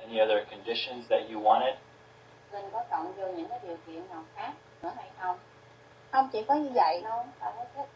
any other conditions that you wanted? Linh có cộng vô những cái điều kiện nào khác nữa hay không? Không, chỉ có như vậy. No, that was it.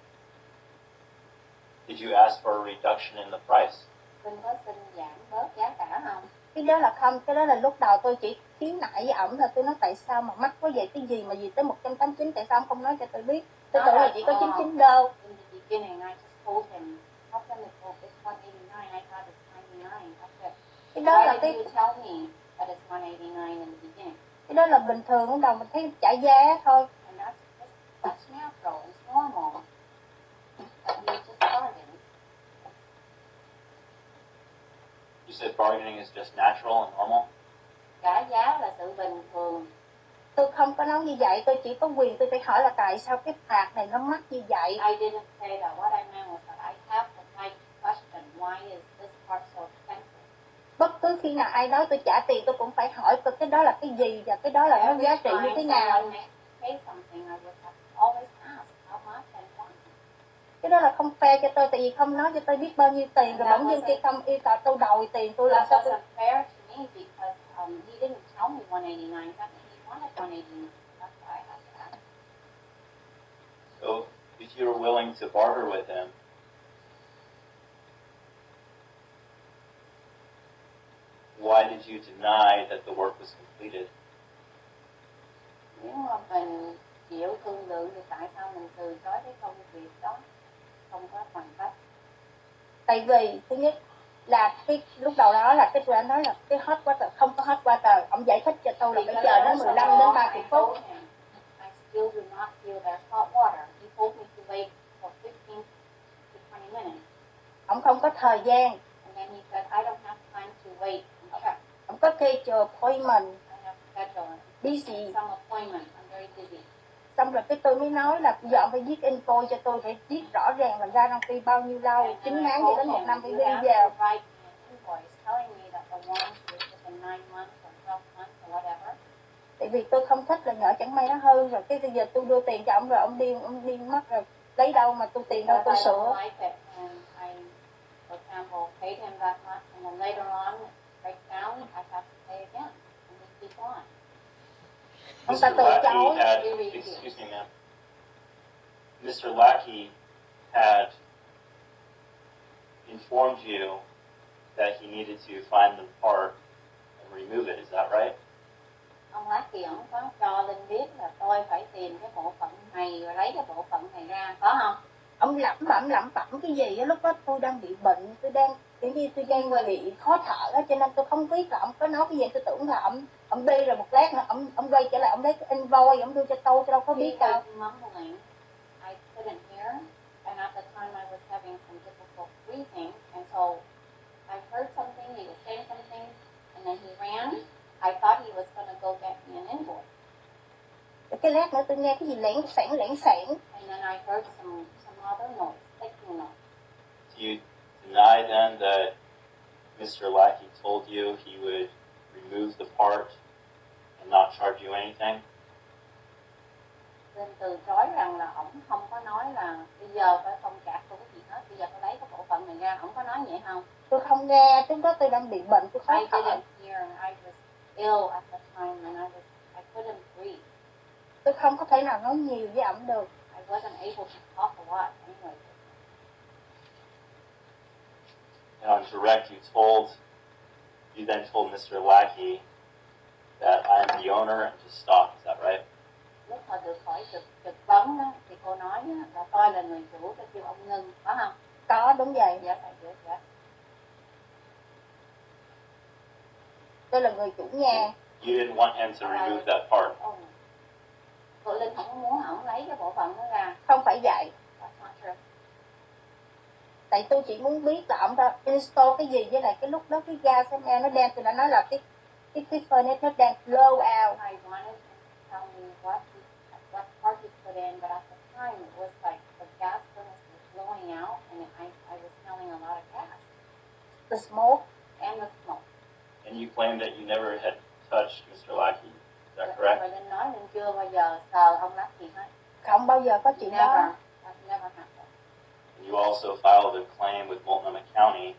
Did you ask for a reduction in the price? Linh có xin giảm bớt giá cả không? Cái đó là không, cái đó là lúc đầu tôi chỉ khiếu nại với ổng là tôi nói tại sao mà mắc quá vậy, cái gì mà gì tới 189, tại sao ông không nói cho tôi biết? Tôi tưởng là chỉ có 99 đô. In the beginning, I just told him, how come it's 189? I thought it's 99. That's it. Cái đó là Why cái did you tell me that it's 189 in the beginning? Cái đó là bình thường, lúc đầu mình thấy trả giá thôi. And that's natural, it's normal. But you just bargain. You said bargaining is just natural and normal? Trả giá là sự bình thường. Tôi không có nói như vậy, tôi chỉ có quyền tôi phải hỏi là tại sao cái phạt này nó mắc như vậy. I didn't say that. What I meant was that I have the right question. Why is this part so expensive? Bất cứ khi nào ai nói tôi trả tiền tôi cũng phải hỏi cái đó là cái gì và cái đó là nó giá trị như thế nào. Cái đó là không fair cho tôi, tại vì không nói cho tôi biết bao nhiêu tiền rồi bỗng dưng kia không yêu cầu tôi đòi tiền tôi làm sao tôi... fair to me because he didn't tell me 189. That means he wanted 189. That's why I had to ask. So if you were willing to barter with him, why did you deny that the work was completed? Nếu mà mình chịu thương lượng thì tại sao mình từ chối cái công việc đó không có hoàn tất? Tại vì thứ nhất là cái lúc đầu đó là cái tôi đã nói là cái hot water không có hot water, ông giải thích cho tôi là phải chờ đến 15 đến 30 phút. I still do not feel there's hot water. He told me to wait for 15 to 20 minutes. Ông không có thời gian. And then he said, I don't have time to wait and check. Ông có schedule appointment. I have schedule. Busy. Some appointment. I'm very busy. Xong rồi cái tôi mới nói là bây giờ ông phải viết info cho tôi, phải viết rõ ràng là guarantee bao nhiêu lâu, 9 tháng cho đến 1 năm phải ghi vào. Tại vì tôi không thích là nhỡ chẳng may nó hư rồi cái bây giờ tôi đưa tiền cho ông rồi ông điên mất rồi lấy đâu mà tôi tiền đâu tôi sửa. Ông ta từ chối. Excuse me, ma'am. Mr. Lackey had informed you that he needed to find the part and remove it. Is that right? Ông Lackey ông có cho Linh biết là tôi phải tìm cái bộ phận này rồi lấy cái bộ phận này ra, có không? Ông lẩm bẩm cái gì á, lúc đó tôi đang bị bệnh, tôi đang kiểu như tôi đang bị khó thở á, cho nên tôi không biết là ông có nói cái gì, tôi tưởng là ông đi rồi một lát nữa ông quay trở lại ông lấy cái invoice ông đưa cho tôi đâu có biết đâu. I couldn't hear, and at the time I was having some difficult breathing, and so I heard something, he was saying something, and then he ran. I thought he was going to go get me an invoice. Cái lát nữa tôi nghe cái gì lẻn xẻn. And then I heard some other noise, clicking noise. Do you deny then that Mr. Lackey told you he would remove the part and not charge you anything? Nên từ chối rằng là ổng không có nói là bây giờ phải không trả tôi cái gì hết, bây giờ tôi lấy cái bộ phận này ra, ổng có nói vậy không? Tôi không nghe, lúc đó tôi đang bị bệnh, tôi khó thở. I didn't hear, I was ill at the time and I couldn't breathe. Tôi không có thể nào nói nhiều với ổng được. I wasn't able to talk a lot anyway. And on direct, you then told Mr. Lackey that I am the owner and to stop. Is that right? Lúc mà được hỏi trực vấn đó, thì cô nói là tôi là người chủ, tôi kêu ông ngưng, có không? Có, đúng vậy. Dạ, phải được, dạ. Tôi là người chủ nhà. You didn't want him to remove that part. Cô Linh không muốn ổng lấy cái bộ phận đó ra. Không phải vậy. That's not true. Tại tôi chỉ muốn biết là ổng đã install cái gì, với lại cái lúc đó cái gas nó đang, tôi đã nói là cái furnace nó đang blow out. I wanted to tell me what part he put in, but at the time it was like the gas furnace was blowing out and I was smelling a lot of gas. The smoke. And the smoke. And you claimed that you never had touched Mr. Lackey. Is that correct? Và Linh nói Linh chưa bao giờ sờ ông Lackey hết. Không bao giờ có chuyện đó. That never happened. And you also filed a claim with Multnomah County,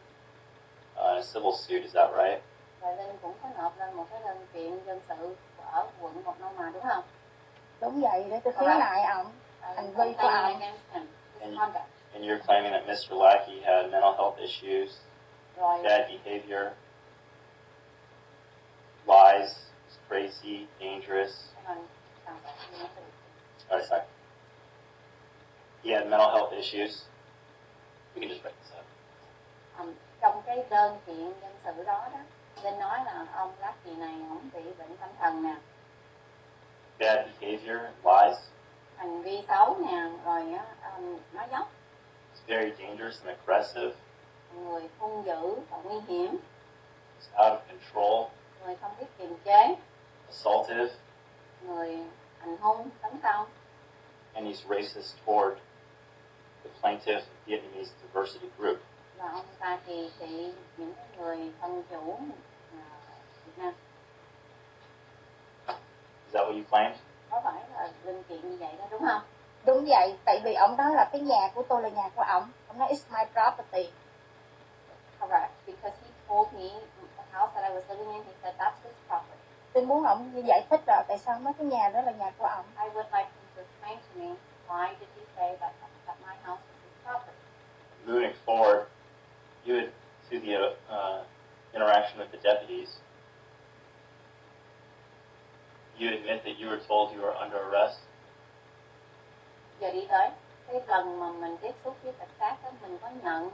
a civil suit. Is that right? Và Linh cũng có nộp để tôi khiếu nại ổng. Hành vi của complaining ổng. against him, his conduct. And you're claiming that Mr. Lackey had mental health issues, Rồi bad behavior, lies, was crazy, dangerous. Sorry. He had mental health issues. We can just break this up. Trong cái đơn kiện dân sự đó Linh nói là ông Lucky này ổng bị bệnh tâm thần nè, Bad behavior, lies. hành vi xấu nè, rồi nói dối, It's very dangerous and aggressive. người hung dữ và nguy hiểm, It's out of control, người không biết kiềm chế, assaultive, người hành hung tấn công, and he's racist toward the plaintiff Vietnamese diversity group. và ông ta thì thị những người thân chủ Việt Nam. Is that what you claimed? Có phải là linh kiện như vậy đó đúng không? Đúng vậy, tại vì ổng nói là cái nhà của tôi là nhà của ổng. Ổng nói it's my property. Correct, because he told me the house that I was living in, he said that's his property. Tôi muốn ổng giải thích là tại sao nói cái nhà đó là nhà của ổng. I would like him to explain to me why did he say that my house is his property. Moving forward, you had, through the interaction with the deputies, you admit that you were told you were under arrest. Giờ đi tới cái lần mà mình tiếp xúc với cảnh sát đó, mình có nhận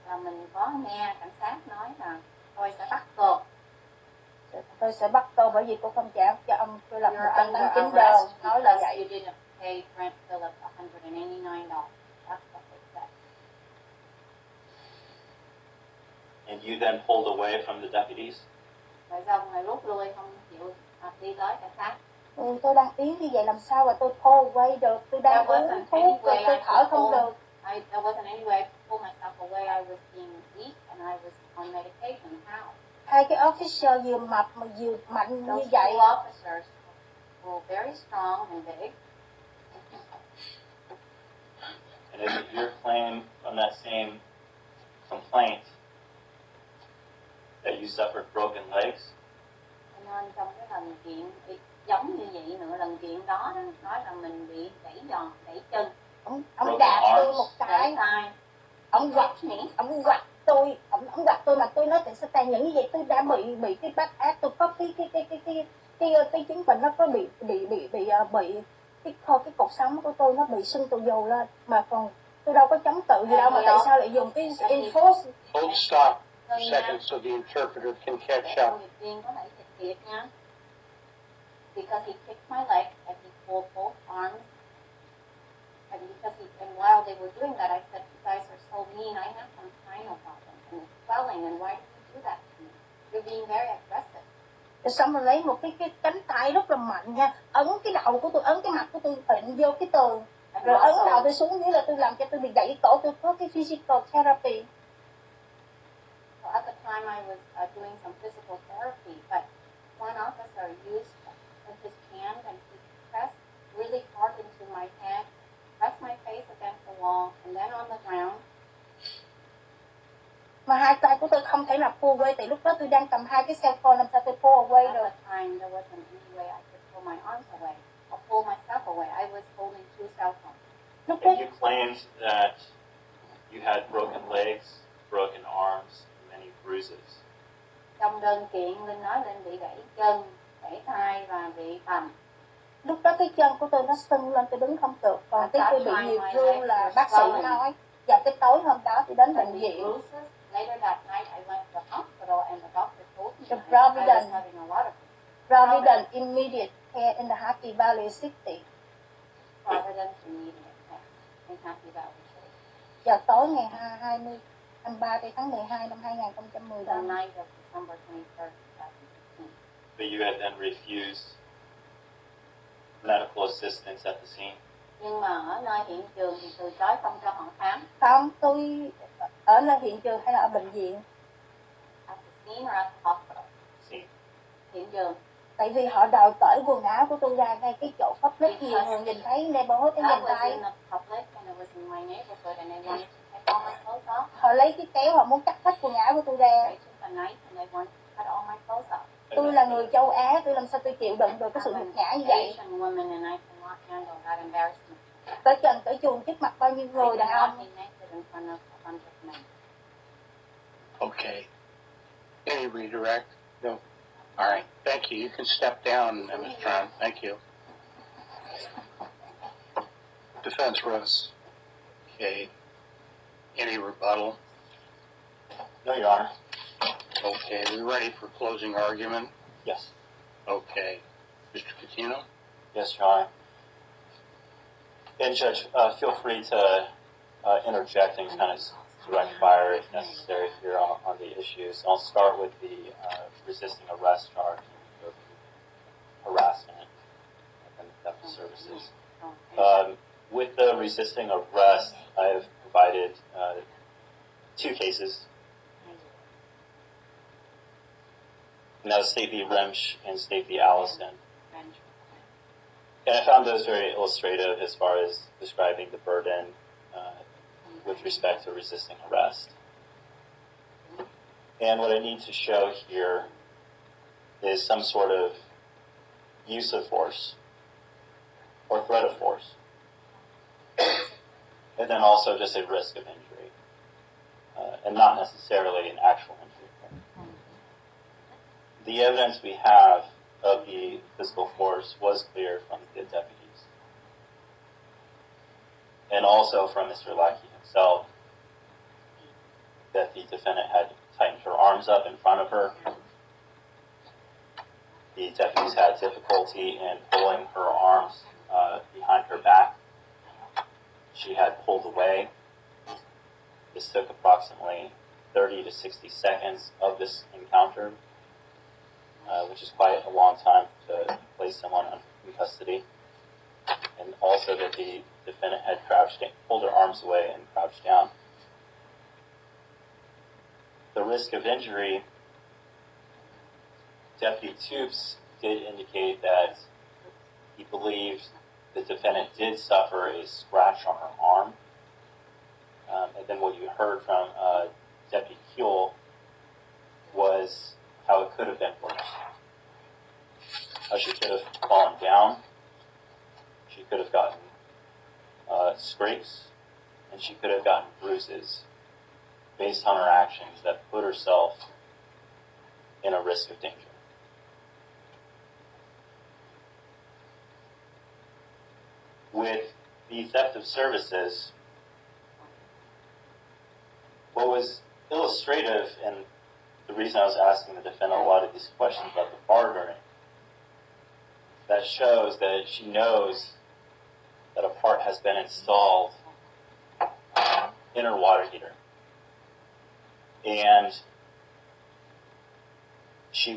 là mình có nghe cảnh sát nói là tôi sẽ bắt cô. Tôi sẽ bắt cô bởi vì cô không trả cho ông. Tôi lập You're 189 under đơn, arrest nói là because vậy. you didn't pay Grant Phillips $189. That's what they said. And you then pulled away from the deputies. Rồi xong rồi rút lui không chịu đi tới cảnh sát. Tôi đang yếu như vậy làm sao mà tôi thô quay được. Tôi đang uống thuốc rồi tôi thở không được. There wasn't any way I could pull myself away. I was being weak and I was on medication. How? Hai cái officer vừa mập mà vừa mạnh như Those vậy. two officers were very strong and big. And is it your claim from that same complaint that you suffered broken legs? Nên trong cái lần kiện giống như vậy nữa, lần kiện đó nói là mình bị gãy giò, gãy chân, Ông đạp tôi một gãy cái. tay. Ông quặt tôi mà tôi nói tại sao tàn nhẫn như vậy. Tôi đã bị cái bác ác, tôi có cái chứng bệnh nó có bị cái cột sống của tôi nó bị sưng tù dầu lên mà còn tôi đâu có chống cự gì đâu mà tại sao lại dùng cái enforce. Hold stop seconds so the interpreter can catch up. Nghiệp viên có thể thực hiện nha. Because he kicked my leg and he pulled both arms. And while they were doing that, I said, "You guys are so mean. I have some spinal problems and it's swelling. And why did you do that to me? You're being very aggressive." Rồi xong rồi lấy một cái cánh tay rất là mạnh nha, ấn cái đầu của tôi, ấn cái mặt của tôi tịnh vô cái tường, rồi ấn đầu tôi xuống dưới là tôi làm cho tôi bị gãy cổ. Tôi có cái physical therapy. So at the time, I was doing some physical therapy, but one officer used his hand and he pressed really hard into my head, pressed my face against the wall, and then on the ground. Mà hai tay của tôi không thể nào pull away, tại lúc đó tôi đang cầm hai cái cell phone, làm sao tôi pull away được. At the time, there wasn't any way I could pull my arms away or pull myself away. I was holding two cell phones. Lúc đó And you claimed that you had broken legs, broken arms, and many bruises. Trong đơn kiện, Linh nói Linh bị gãy chân, gãy tay và bị bầm. lúc đó cái chân của tôi nó sưng lên, tôi đứng không được. Còn cái tôi bị nhiều thương là bác sĩ nói. Và cái tối hôm đó tôi đến bệnh viện. Later that night, I went to the hospital and the doctor told me The I was having a lot of Providence Immediate Care in the Happy Valley City. Providence Immediate Care in Happy Valley City. Vào tối ngày 23 tháng 12 năm 2015. The night of December 23rd, 2015. But you had then refused medical assistance at the scene. Nhưng mà ở nơi hiện trường thì từ chối không cho họ khám. Không, tôi ở nơi hiện trường hay là ở bệnh viện? At the scene or at the hospital? Scene. Hiện trường. Tại vì họ đòi cởi quần áo của tôi ra ngay cái chỗ public, nhiều người nhìn thấy neighborhood cái nhìn I was thấy. in the public and it was in my neighborhood and they wanted to take all my clothes off. Họ lấy cái kéo, họ muốn cắt hết quần áo của tôi ra. They took a knife and they wanted to cut all my clothes off. Tôi là người châu Á, tôi làm sao tôi chịu đựng được cái sự nhục nhã như vậy? Asian woman and I cannot handle that embarrassment. Tới trần tới chuồng trước mặt bao nhiêu I người đàn cannot ông. be naked in front of a bunch of men. Okay. Any redirect? No. All right. Thank you. You can step down, Ms. Tran. Thank you. Defense Russ. Okay. Any rebuttal? No, Your Honor. Okay. Are we ready for closing argument? Yes. Okay. Mr. Catino? Yes, Your Honor. And Judge, feel free to interject and kind of direct fire if necessary here on the issues. I'll start with the resisting arrest charge and go through harassment and theft of services. With the resisting arrest, I've provided 2 cases. Now, State v. Remsch and State v. Allison. And I found those very illustrative as far as describing the burden with respect to resisting arrest. And what I need to show here is some sort of use of force or threat of force. And then also just a risk of injury, and not necessarily an actual injury. The evidence we have of the physical force was clear from the deputies, and also from Mr. Lackey himself, that the defendant had tightened her arms up in front of her. The deputies had difficulty in pulling her arms behind her back. She had pulled away. This took approximately 30 to 60 seconds of this encounter, which is quite a long time to place someone in custody. And also that the defendant had pulled her arms away and crouched down. The risk of injury, Deputy Toops did indicate that he believed the defendant did suffer a scratch on her arm. And then what you heard from Deputy Kuehl was how it could have been worse. How she could have fallen down, she could have gotten scrapes, and she could have gotten bruises based on her actions that put herself in a risk of danger. With the theft of services, what was illustrative, and the reason I was asking the defendant a lot of these questions about the bartering, that shows that she knows that a part has been installed in her water heater. And she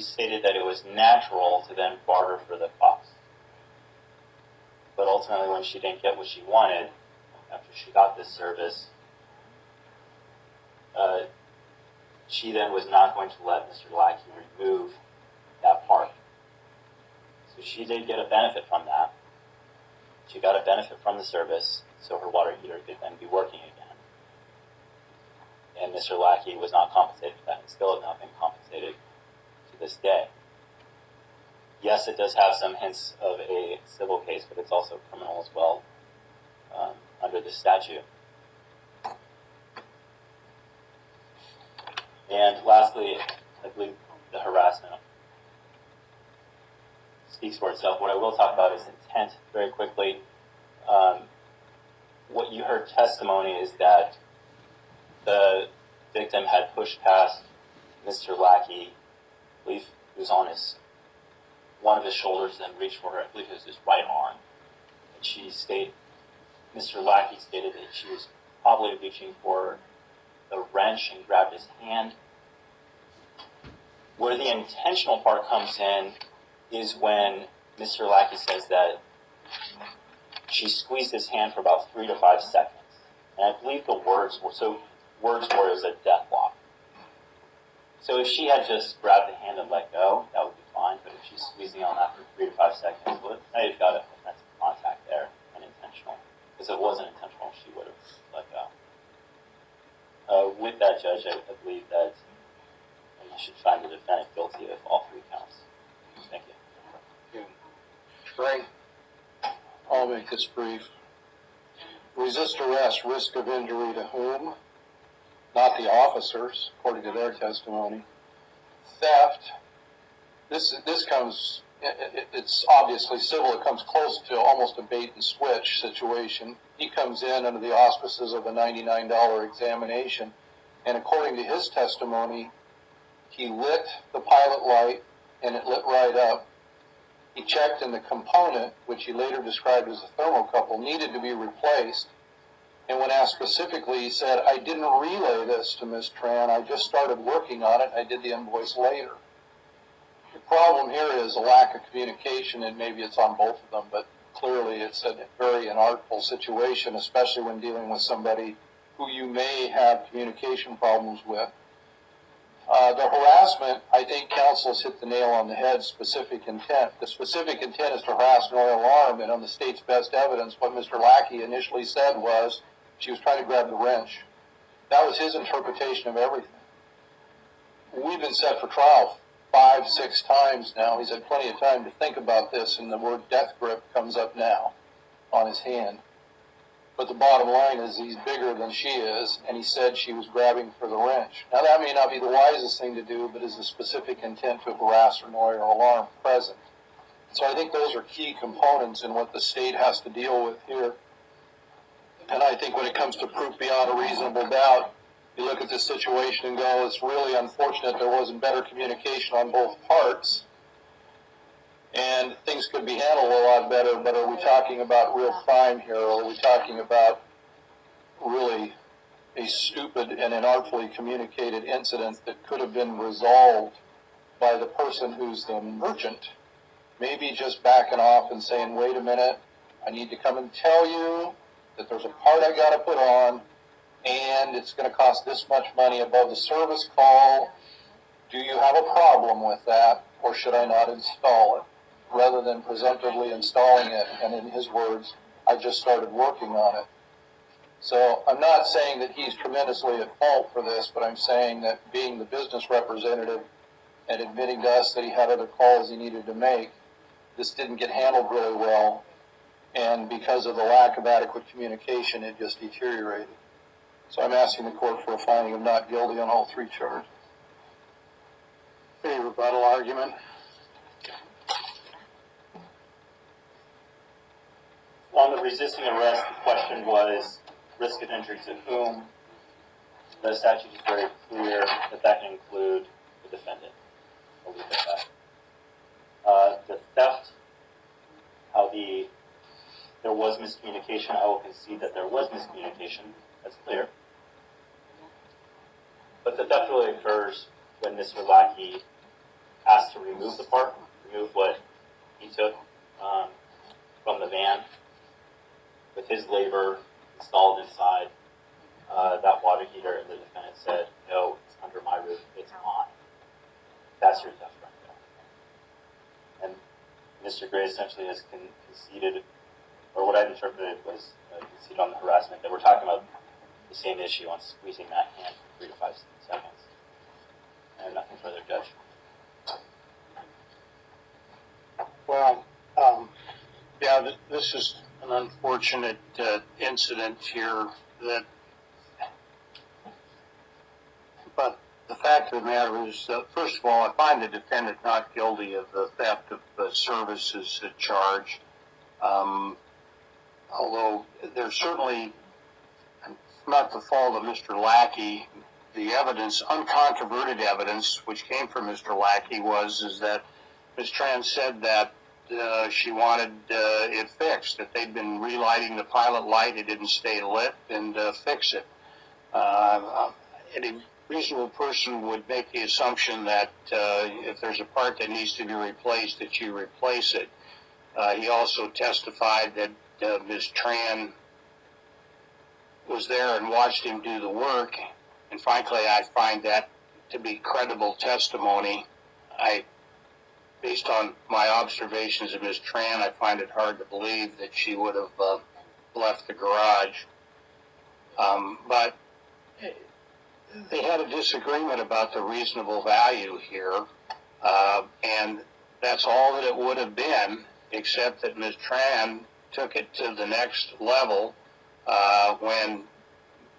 stated that it was natural to then barter for the cost. But ultimately, when she didn't get what she wanted, after she got this service, she then was not going to let Mr. Lackey remove that part. So she did get a benefit from that. She got a benefit from the service, so her water heater could then be working again. And Mr. Lackey was not compensated for that, and still has not been compensated to this day. Yes, it does have some hints of a civil case, but it's also criminal as well under the statute. And lastly, I believe the harassment speaks for itself. What I will talk about is intent very quickly. What you heard testimony is that the victim had pushed past Mr. Lackey. I believe he was on one of his shoulders, then reached for her. I believe it was his right arm. And Mr. Lackey stated that she was probably reaching for the wrench and grabbed his hand. Where the intentional part comes in is when Mr. Lackey says that she squeezed his hand for about 3 to 5 seconds. And I believe the words were it was a death lock. So if she had just grabbed the hand and let go, that would be fine. But if she's squeezing on that for 3 to 5 seconds, well, now you've got an offensive contact there, and intentional. Because if it wasn't intentional, she would have let go. With that, Judge, I believe that you should find the defendant guilty of all 3 counts. Thank you. Great. make this brief. Resist arrest, risk of injury to whom? Not the officers, according to their testimony. Theft, this comes, it's obviously civil, it comes close to almost a bait and switch situation. He comes in under the auspices of a $99 examination, and according to his testimony, he lit the pilot light and it lit right up. He checked and the component, which he later described as a thermocouple, needed to be replaced. And when asked specifically, he said, I didn't relay this to Ms. Tran. I just started working on it. I did the invoice later. The problem here is a lack of communication, and maybe it's on both of them, but clearly it's a very inartful situation, especially when dealing with somebody who you may have communication problems with. The harassment, I think counsel's hit the nail on the head, specific intent. The specific intent is to harass an oil alarm, and on the state's best evidence, what Mr. Lackey initially said was she was trying to grab the wrench. That was his interpretation of everything. We've been set for trial 5-6 times now. He's had plenty of time to think about this, and the word death grip comes up now on his hand. But the bottom line is he's bigger than she is, and he said she was grabbing for the wrench. Now that may not be the wisest thing to do, but is the specific intent to harass or annoy or alarm present? So I think those are key components in what the state has to deal with here. And I think when it comes to proof beyond a reasonable doubt, you look at this situation and go, it's really unfortunate there wasn't better communication on both parts. And things could be handled a lot better, but are we talking about real crime here, or are we talking about really a stupid and inartfully communicated incident that could have been resolved by the person who's the merchant, maybe just backing off and saying, wait a minute, I need to come and tell you that there's a part I got to put on, and it's going to cost this much money above the service call. Do you have a problem with that, or should I not install it? Rather than presumptively installing it, and in his words, I just started working on it. So I'm not saying that he's tremendously at fault for this, but I'm saying that being the business representative and admitting to us that he had other calls he needed to make, this didn't get handled really well, and because of the lack of adequate communication, it just deteriorated. So I'm asking the court for a finding of not guilty on all 3 charges. Any rebuttal argument? On the resisting arrest, the question was risk of injury to whom. The statute is very clear that that can include the defendant. I'll leave it at that. The theft, there was miscommunication. I will concede that there was miscommunication. That's clear. But the theft really occurs when Mr. Lackey asked to remove the part, remove what he took from the van with his labor installed inside that water heater, and the defendant said, no, it's under my roof, it's mine. That's your theft right there. And Mr. Gray essentially has conceded, or what I've interpreted was conceded on the harassment, that we're talking about the same issue on squeezing that hand for 3 to 5 seconds. And nothing further, Judge. Well, yeah, this is an unfortunate incident here. But the fact of the matter is, first of all, I find the defendant not guilty of the theft of services charge. Although there's certainly not the fault of Mr. Lackey. The evidence, uncontroverted evidence, which came from Mr. Lackey is that Ms. Tran said that she wanted it fixed, that they'd been relighting the pilot light, it didn't stay lit, and fix it. Any reasonable person would make the assumption that if there's a part that needs to be replaced, that you replace it. He also testified that Ms. Tran was there and watched him do the work, and frankly, I find that to be credible testimony. Based on my observations of Ms. Tran, I find it hard to believe that she would have left the garage. But they had a disagreement about the reasonable value here, and that's all that it would have been, except that Ms. Tran took it to the next level when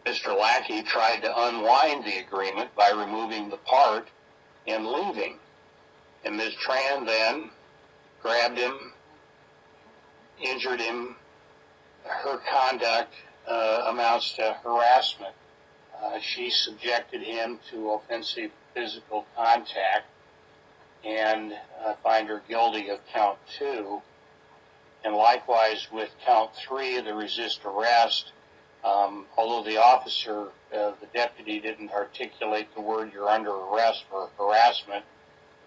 Mr. Lackey tried to unwind the agreement by removing the part and leaving. And Ms. Tran then grabbed him, injured him. Her conduct amounts to harassment. She subjected him to offensive physical contact, and find her guilty of count 2. And likewise with count 3, the resist arrest, although the officer, the deputy, didn't articulate the word "you're under arrest" for harassment,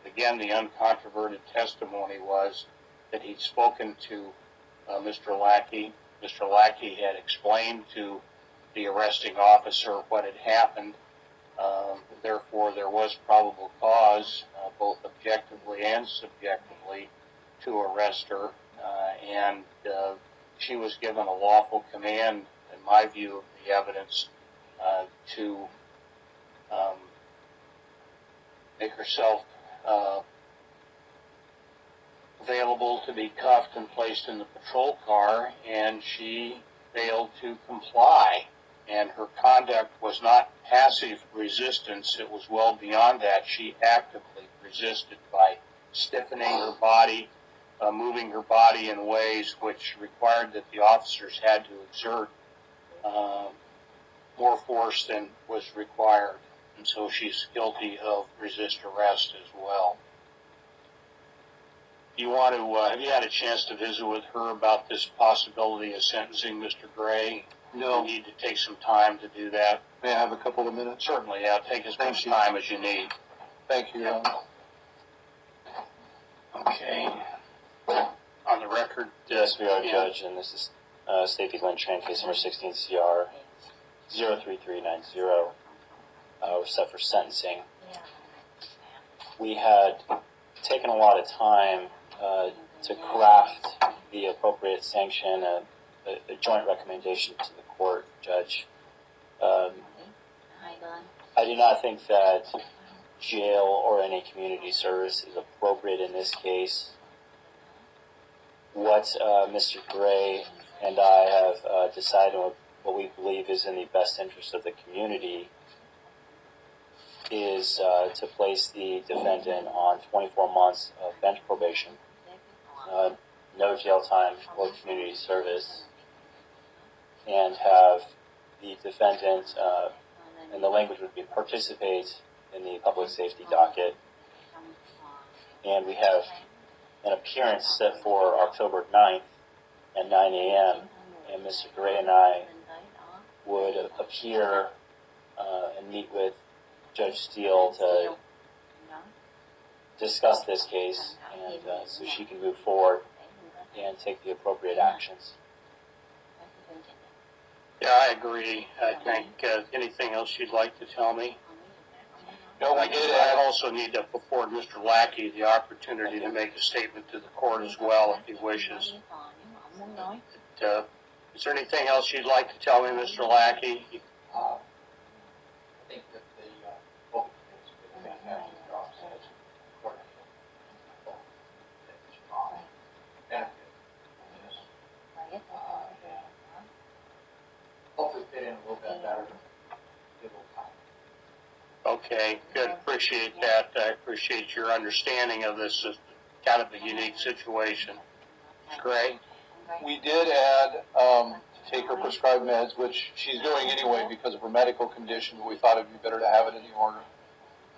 again, the uncontroverted testimony was that he'd spoken to Mr. Lackey. Mr. Lackey had explained to the arresting officer what had happened. Therefore, there was probable cause, both objectively and subjectively, to arrest her. And she was given a lawful command, in my view of the evidence, to make herself available to be cuffed and placed in the patrol car, and she failed to comply. And her conduct was not passive resistance, it was well beyond that. She actively resisted by stiffening her body, moving her body in ways which required that the officers had to exert more force than was required. And so she's guilty of resist arrest as well. Do you want to, have you had a chance to visit with her about this possibility of sentencing Mr. Gray? No. You need to take some time to do that. May I have a couple of minutes? Certainly, yeah. Take as much time as you need. Thank you, Your Honor. Okay. On the record, Yes, we are, Judge, and this is State v. Glenn Tran, case number 16 CR 03390. We're set for sentencing. We had taken a lot of time to craft the appropriate sanction, a joint recommendation to the court, Judge. I do not think that jail or any community service is appropriate in this case. What Mr. Gray and I have decided, what we believe is in the best interest of the community, is to place the defendant on 24 months of bench probation, no jail time or community service, and have the defendant, and the language would be participate in the public safety docket. And we have an appearance set for October 9th at 9 a.m. And Mr. Gray and I would appear and meet with Judge Steele to discuss this case, and so she can move forward and take the appropriate actions. yeah, I agree. I think anything else you'd like to tell me? No, we did add I also need to afford Mr. Lackey the opportunity to make a statement to the court as well, if he wishes. Is there anything else you'd like to tell me, Mr. Lackey? I think that the both committees did a fantastic job as coordinator. It's strong benefit from this. And hopefully fit in a little bit better. Give a little time. Okay, good. Appreciate that. I appreciate your understanding of this kind of a unique situation. Gray? We did add to take her prescribed meds, which she's doing anyway because of her medical condition, but we thought it'd be better to have it in the order.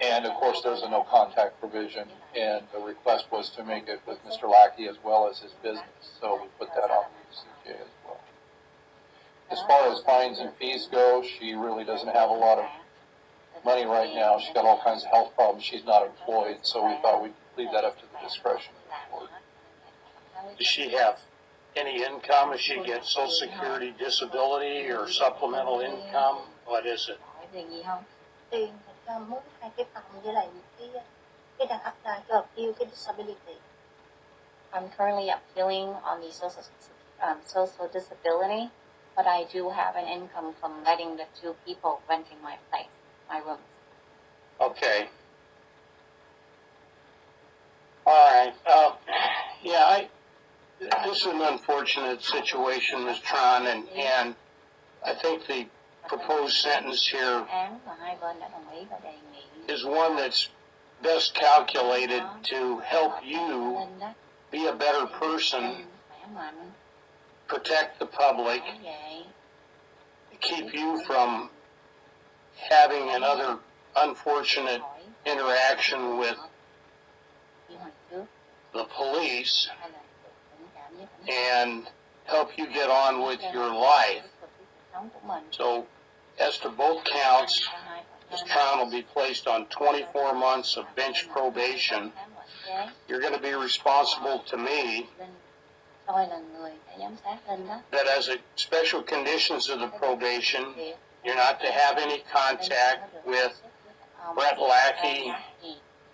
And of course, there's a no contact provision, and the request was to make it with Mr. Lackey as well as his business, so we put that on the CJ as well. As far as fines and fees go, she really doesn't have a lot of money right now. She's got all kinds of health problems. She's not employed, so we thought we'd leave that up to the discretion of the court. Does she have any income? Does she get Social Security, disability, or supplemental income? What is it? Tiền cho mỗi hai cái phòng với lại cái đang apply cho appeal cái disability. I'm currently appealing on the social disability, but I do have an income from letting the 2 people renting my place, my rooms. Okay. All right. Yeah, This is an unfortunate situation, Ms. Tron, and I think the proposed sentence here án mà hai bên đã đồng ý và đề nghị is one that's best calculated to help you Linh đó be a better person, khỏe mạnh, protect the public, bảo vệ, keep you from having another unfortunate khỏi interaction with như hồi trước the police, hay là đụng chạm với cảnh sát. and help you get on with your life. Cuộc sống của mình. So, as to both counts, Ms. Tron will be placed on 24 months of bench probation. You're going to be responsible to me Linh tôi là người đã giám sát Linh đó. that as a special conditions of the probation, you're not to have any contact with Brett Lackey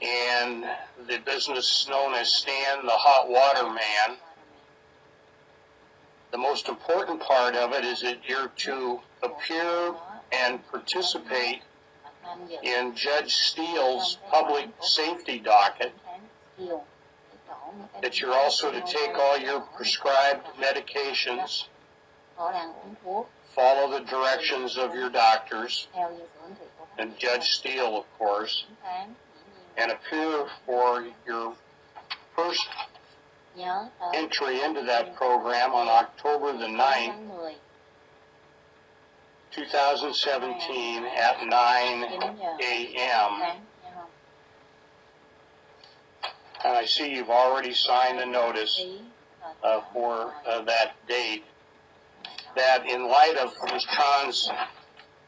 and the business known as Stan the Hot Water Man. The most important part of it is that you're to appear and participate in Judge Steele's public safety docket, that you're also to take all your prescribed medications, Họ đang uống thuốc follow the directions of your doctors, theo như sự ấn thị của and Judge Steele, of course, 9 tháng. and appear for your first Nhớ tới entry into that program on October the 9th, tháng 10 2017 at 9 a.m. tháng nha không? And I see you've already signed a notice for that date. That in light of Ms. Tron's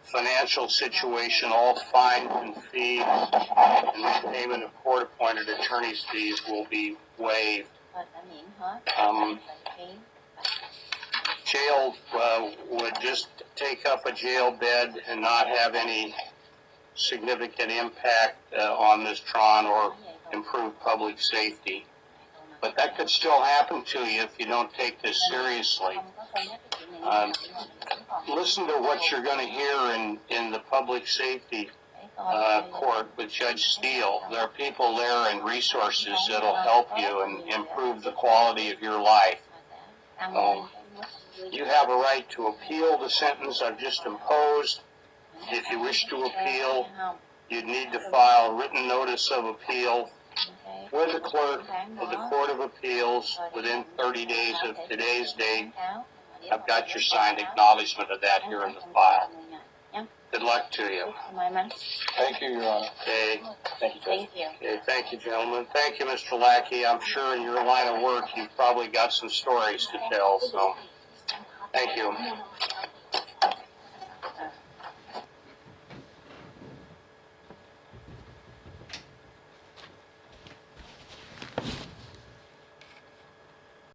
financial situation, all fines and fees and payment of court-appointed attorney's fees will be waived. Và sẽ miễn hết Um, lệ phí. Jail would just take up a jail bed and not have any significant impact on Ms. Tron or improve public safety. But that could still happen to you if you don't take this seriously. Không có cân nhắc cái chuyện này Um, nhưng mà vẫn còn Listen to what you're going to hear in the public safety để coi court with Judge Steele. There are people there and resources that'll help you and improve the quality of your life. tăng lên cái mức You have a right to appeal the sentence I've just imposed. If you wish to appeal, you'd need to file a written notice of appeal with the clerk of the Court of Appeals within 30 days of today's date. I've got your signed acknowledgement of that here in the file. Good luck to you. May mắn. Thank you, Your Honor. Okay. Thank you, Judge. Thank you. Okay, thank you, gentlemen. Thank you, Mr. Lackey. I'm sure in your line of work, you've probably got some stories to tell, so thank you.